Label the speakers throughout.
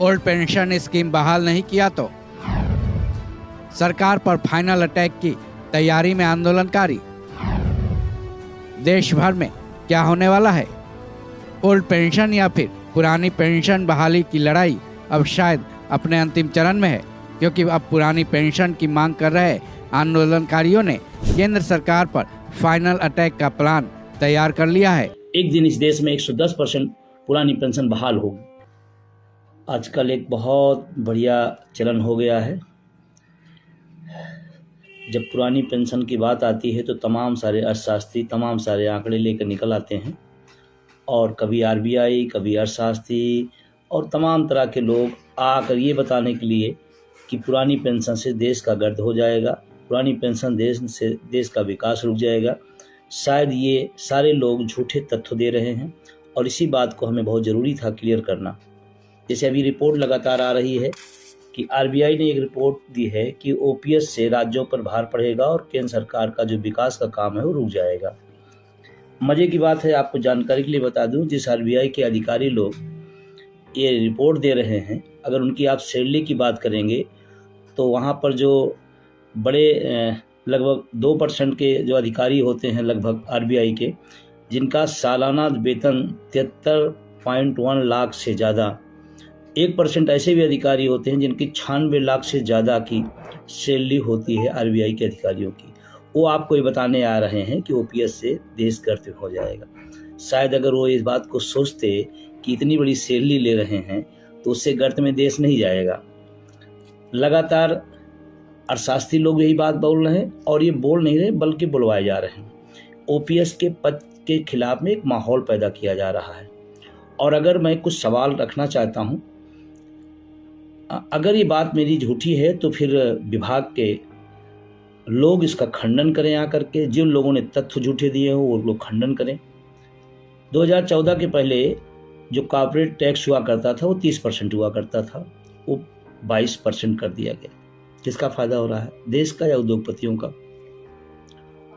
Speaker 1: Old pension scheme बहाल नहीं किया तो सरकार पर फाइनल अटैक की तैयारी में आंदोलनकारी। देश भर में क्या होने वाला है? ओल्ड पेंशन या फिर पुरानी पेंशन बहाली की लड़ाई अब शायद अपने अंतिम चरण में है, क्योंकि अब पुरानी पेंशन की मांग कर रहे आंदोलनकारियों ने केंद्र सरकार पर फाइनल अटैक का प्लान तैयार कर लिया है।
Speaker 2: एक दिन इस देश में 110% पुरानी पेंशन बहाल होगी। आजकल एक बहुत बढ़िया चलन हो गया है, जब पुरानी पेंशन की बात आती है तो तमाम सारे अर्थशास्त्री तमाम सारे आंकड़े लेकर निकल आते हैं, और कभी आरबीआई, कभी अर्थशास्त्री और तमाम तरह के लोग आकर ये बताने के लिए कि पुरानी पेंशन से देश का गर्द हो जाएगा, पुरानी पेंशन से देश का विकास रुक जाएगा। शायद ये सारे लोग झूठे तथ्य दे रहे हैं, और इसी बात को हमें बहुत ज़रूरी था क्लियर करना। जैसे अभी रिपोर्ट लगातार आ रही है कि आरबीआई ने एक रिपोर्ट दी है कि ओपीएस से राज्यों पर भार पड़ेगा और केंद्र सरकार का जो विकास का काम है वो रुक जाएगा। मज़े की बात है, आपको जानकारी के लिए बता दूं, जिस आरबीआई के अधिकारी लोग ये रिपोर्ट दे रहे हैं, अगर उनकी आप सैलरी की बात करेंगे तो वहाँ पर जो बड़े लगभग 2% के जो अधिकारी होते हैं लगभग आरबीआई के, जिनका सालाना वेतन 73.1 लाख से ज़्यादा, 1% ऐसे भी अधिकारी होते हैं जिनकी 96 लाख से ज़्यादा की सैलरी होती है आरबीआई के अधिकारियों की। वो आपको ये बताने आ रहे हैं कि ओपीएस से देश गर्द हो जाएगा। शायद अगर वो इस बात को सोचते कि इतनी बड़ी सैलरी ले रहे हैं तो उससे गर्द में देश नहीं जाएगा। लगातार अर्थशास्त्री लोग यही बात बोल रहे हैं, और ये बोल नहीं रहे बल्कि बुलवाए जा रहे हैं। ओपीएस के पद के खिलाफ में एक माहौल पैदा किया जा रहा है। और अगर मैं कुछ सवाल रखना चाहता हूँ, अगर ये बात मेरी झूठी है तो फिर विभाग के लोग इसका खंडन करें आकर के। जिन लोगों ने तथ्य झूठे दिए हो वो लोग खंडन करें। 2014 के पहले जो कॉर्पोरेट टैक्स हुआ करता था वो 30% हुआ करता था, वो 22% कर दिया गया। किसका फायदा हो रहा है, देश का या उद्योगपतियों का?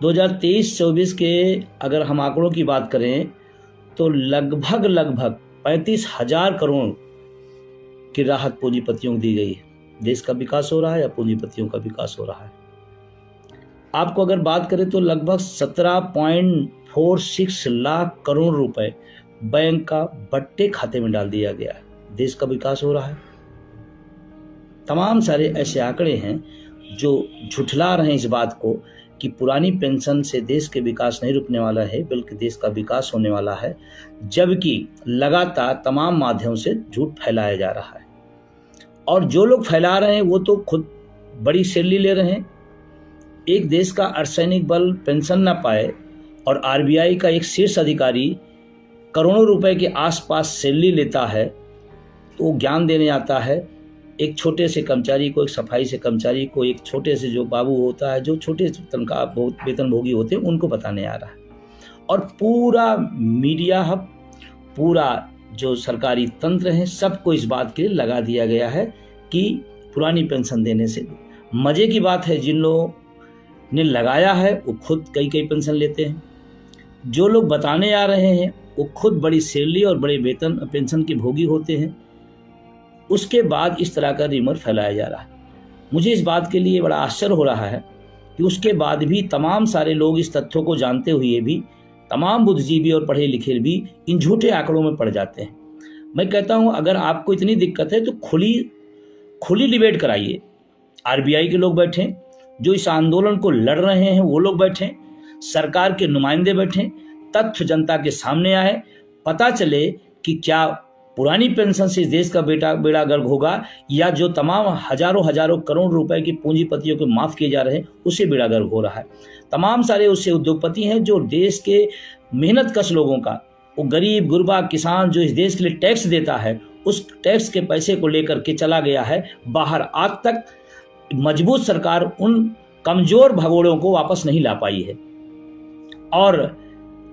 Speaker 2: 2023-24 के अगर हम आंकड़ों की बात करें तो लगभग 35,000 करोड़ की राहत पूंजीपतियों को दी गई है। देश का विकास हो रहा है या पूंजीपतियों का विकास हो रहा है? आपको अगर बात करें तो लगभग 17.46 लाख करोड़ रुपए बैंक का बट्टे खाते में डाल दिया गया है। देश का विकास हो रहा है। तमाम सारे ऐसे आंकड़े हैं जो झुठला रहे हैं इस बात को कि पुरानी पेंशन से देश के विकास नहीं रुकने वाला है, बल्कि देश का विकास होने वाला है, जबकि लगातार तमाम माध्यमों से झूठ फैलाया जा रहा है। और जो लोग फैला रहे हैं वो तो खुद बड़ी सैलरी ले रहे हैं। एक देश का अर्धसैनिक बल पेंशन ना पाए और आरबीआई का एक शीर्ष अधिकारी करोड़ों रुपए के आसपास सैलरी लेता है, तो वो ज्ञान देने आता है एक छोटे से कर्मचारी को, एक सफाई से कर्मचारी को, एक छोटे से जो बाबू होता है, जो छोटे तनख्वाह वेतन भोगी होते हैं, उनको बताने आ रहा है। और पूरा मीडिया हब, पूरा जो सरकारी तंत्र है, सबको इस बात के लिए लगा दिया गया है कि पुरानी पेंशन देने से। मज़े की बात है, जिन लोगों ने लगाया है वो खुद कई पेंशन लेते हैं। जो लोग बताने आ रहे हैं वो खुद बड़ी सैलरी और बड़े वेतन पेंशन के भोगी होते हैं। उसके बाद इस तरह का रिमर फैलाया जा रहा है। मुझे इस बात के लिए बड़ा आश्चर्य हो रहा है कि उसके बाद भी तमाम सारे लोग इस तथ्यों को जानते हुए भी, तमाम बुद्धिजीवी और पढ़े लिखे भी इन झूठे आंकड़ों में पड़ जाते हैं। मैं कहता हूं, अगर आपको इतनी दिक्कत है तो खुली डिबेट कराइए। आरबीआई के लोग बैठें, जो इस आंदोलन को लड़ रहे हैं वो लोग बैठें, सरकार के नुमाइंदे बैठें, तथ्य जनता के सामने आए, पता चले कि क्या पुरानी पेंशन से इस देश का बेड़ा गर्क होगा, या जो तमाम हजारों करोड़ रुपए की पूंजीपतियों को माफ किए जा रहे हैं उससे बेड़ा गर्क हो रहा है। तमाम सारे उससे उद्योगपति हैं जो देश के मेहनत कश लोगों का, वो गरीब गुरबा किसान जो इस देश के लिए टैक्स देता है, उस टैक्स के पैसे को लेकर के चला गया है बाहर। आज तक मजबूत सरकार उन कमजोर भगोड़ों को वापस नहीं ला पाई है, और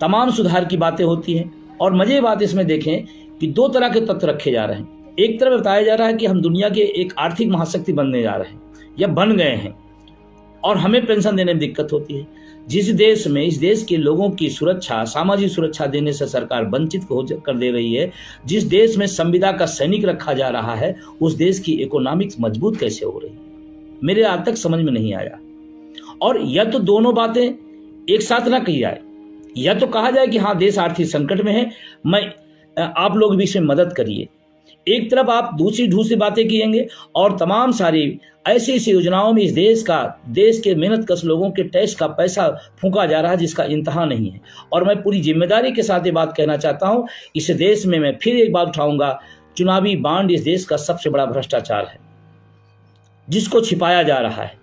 Speaker 2: तमाम सुधार की बातें होती हैं। और मजे बात इसमें देखें कि दो तरह के तथ्य रखे जा रहे हैं। एक तरफ बताया जा रहा है कि हम दुनिया के एक आर्थिक महाशक्ति बनने जा रहे हैं या बन गए हैं, और हमें पेंशन देने में दिक्कत होती है। जिस देश में इस देश के लोगों की सुरक्षा, सामाजिक सुरक्षा देने से सरकार वंचित कर दे रही है, जिस देश में संविदा का सैनिक रखा जा रहा है, उस देश की इकोनॉमिक्स मजबूत कैसे हो रही है, मेरे आज तक समझ में नहीं आया। और या तो दोनों बातें एक साथ ना कही जाए, या तो कहा जाए कि हाँ देश आर्थिक संकट में है, आप लोग भी इसमें मदद करिए। एक तरफ आप दूसरी बातें किएंगे और तमाम सारी ऐसी योजनाओं में इस देश के मेहनतकश लोगों के टैक्स का पैसा फूंका जा रहा है जिसका इंतहा नहीं है। और मैं पूरी जिम्मेदारी के साथ ये बात कहना चाहता हूँ, इस देश में मैं फिर एक बात उठाऊंगा, चुनावी बांड इस देश का सबसे बड़ा भ्रष्टाचार है, जिसको छिपाया जा रहा है,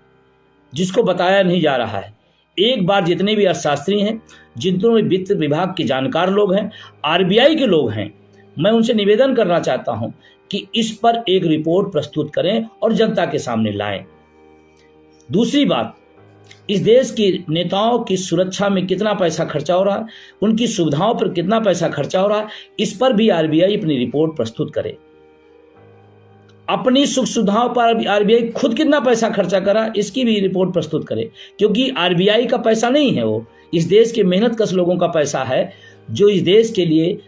Speaker 2: जिसको बताया नहीं जा रहा है। एक बार जितने भी अर्थशास्त्री हैं, जितने भी वित्त विभाग के जानकार लोग हैं, आरबीआई के लोग हैं, मैं उनसे निवेदन करना चाहता हूं कि इस पर एक रिपोर्ट प्रस्तुत करें और जनता के सामने लाएं। दूसरी बात, इस देश के नेताओं की सुरक्षा में कितना पैसा खर्चा हो रहा है, उनकी सुविधाओं पर कितना पैसा खर्चा हो रहा है, इस पर भी आरबीआई अपनी रिपोर्ट प्रस्तुत करे। अपनी सुख सुविधाओं पर आरबीआई खुद कितना पैसा खर्चा करा, इसकी भी रिपोर्ट प्रस्तुत करे, क्योंकि आरबीआई का पैसा नहीं है, वो इस देश के मेहनतकश लोगों का पैसा है, जो इस देश के लिए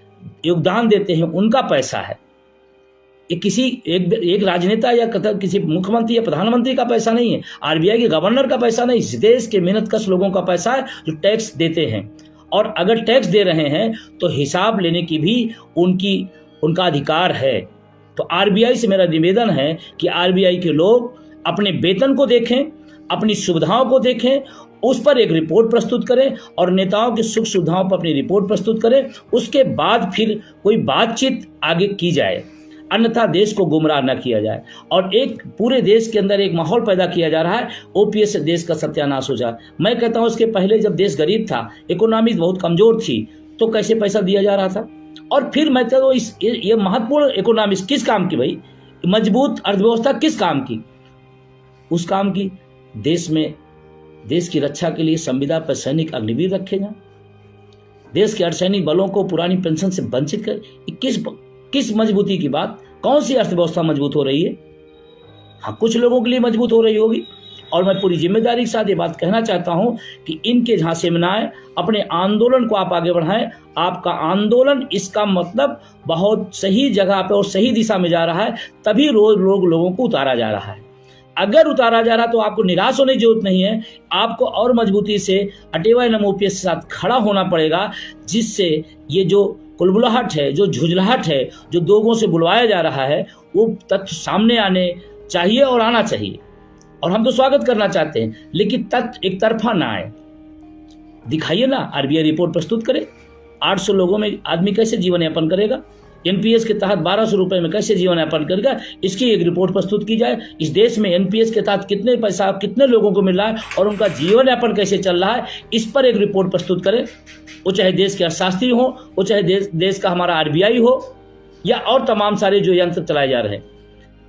Speaker 2: योगदान देते हैं, उनका पैसा है। ये किसी एक राजनेता या किसी मुख्यमंत्री या प्रधानमंत्री का पैसा नहीं है, आरबीआई के गवर्नर का पैसा नहीं, इस देश के मेहनतकश लोगों का पैसा है जो टैक्स देते हैं। और अगर टैक्स दे रहे हैं तो हिसाब लेने की भी उनका अधिकार है। तो आरबीआई से मेरा निवेदन है कि आरबीआई के लोग अपने वेतन को देखें, अपनी सुविधाओं को देखें, उस पर एक रिपोर्ट प्रस्तुत करें और नेताओं की सुख सुविधाओं पर अपनी रिपोर्ट प्रस्तुत करें। उसके बाद फिर कोई बातचीत आगे की जाए, अन्यथा देश को गुमराह न किया जाए और एक पूरे देश के अंदर एक माहौल पैदा किया जा रहा है, ओपीएस से देश का सत्यानाश हो जाए। मैं कहता हूं इसके पहले जब देश गरीब था, इकोनॉमी बहुत कमजोर थी, तो कैसे पैसा दिया जा रहा था। और फिर मैं तो ये महत्वपूर्ण इकोनॉमिक्स किस काम की भाई, मजबूत अर्थव्यवस्था किस काम की, उस काम की देश की रक्षा के लिए संविदा पर सैनिक अग्निवीर रखे जाए, देश के अर्धसैनिक बलों को पुरानी पेंशन से वंचित कर, किस मजबूती की बात, कौन सी अर्थव्यवस्था मजबूत हो रही है। हाँ, कुछ लोगों के लिए मजबूत हो रही होगी। और मैं पूरी जिम्मेदारी के साथ ये बात कहना चाहता हूं कि इनके झांसे में ना आए, अपने आंदोलन को आप आगे बढ़ाएं। आपका आंदोलन, इसका मतलब बहुत सही जगह पे और सही दिशा में जा रहा है, तभी रोज लोगों को उतारा जा रहा है। अगर उतारा जा रहा तो आपको निराश होने की जरूरत नहीं है, आपको और मजबूती से अटेवा ओपीएस के साथ खड़ा होना पड़ेगा, जिससे ये जो कुलबुलाहट है, जो झुंझलाहट है, जो लोगों से बुलवाया जा रहा है, वो तथ्य सामने आने चाहिए और आना चाहिए। और हम तो स्वागत करना चाहते हैं, लेकिन तथ्य एक तरफा ना आए। दिखाइए ना, आरबीआई रिपोर्ट प्रस्तुत करे, 800 लोगों में आदमी कैसे जीवन यापन करेगा, एनपीएस के तहत 1200 रुपए में कैसे जीवन यापन करेगा, इसकी एक रिपोर्ट प्रस्तुत की जाए। इस देश में एनपीएस के तहत कितने पैसा कितने लोगों को मिल रहा है और उनका जीवन यापन कैसे चल रहा है, इस पर एक रिपोर्ट प्रस्तुत करें। वो चाहे देश के अर्थशास्त्री हो, वो चाहे देश का हमारा आरबीआई हो, या और तमाम सारे जो यंत्र चलाए जा रहे हैं।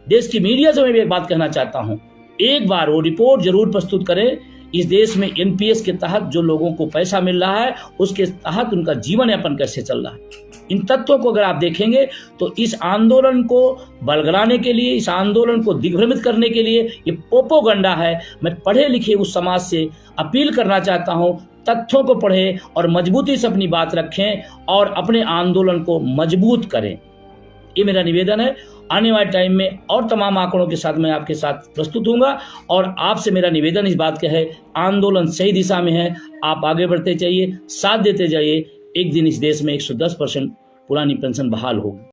Speaker 2: देश की मीडिया से मैं भी एक बात कहना चाहता हूं, एक बार वो रिपोर्ट जरूर प्रस्तुत करें। इस देश में एनपीएस के तहत जो लोगों को पैसा मिल रहा है, उसके तहत उनका जीवन यापन कैसे चल रहा है। इन तथ्यों को अगर आप देखेंगे तो इस आंदोलन को बलगलाने के लिए, इस आंदोलन को दिग्भ्रमित करने के लिए ये प्रोपेगेंडा है। मैं पढ़े लिखे उस समाज से अपील करना चाहता हूं, तथ्यों को पढ़ें और मजबूती से अपनी बात रखें और अपने आंदोलन को मजबूत करें। ये मेरा निवेदन है। आने वाले टाइम में और तमाम आंकड़ों के साथ मैं आपके साथ प्रस्तुत होऊंगा और आपसे मेरा निवेदन इस बात का है, आंदोलन सही दिशा में है, आप आगे बढ़ते जाइए, साथ देते जाइए। एक दिन इस देश में 110% पुरानी पेंशन बहाल होगी।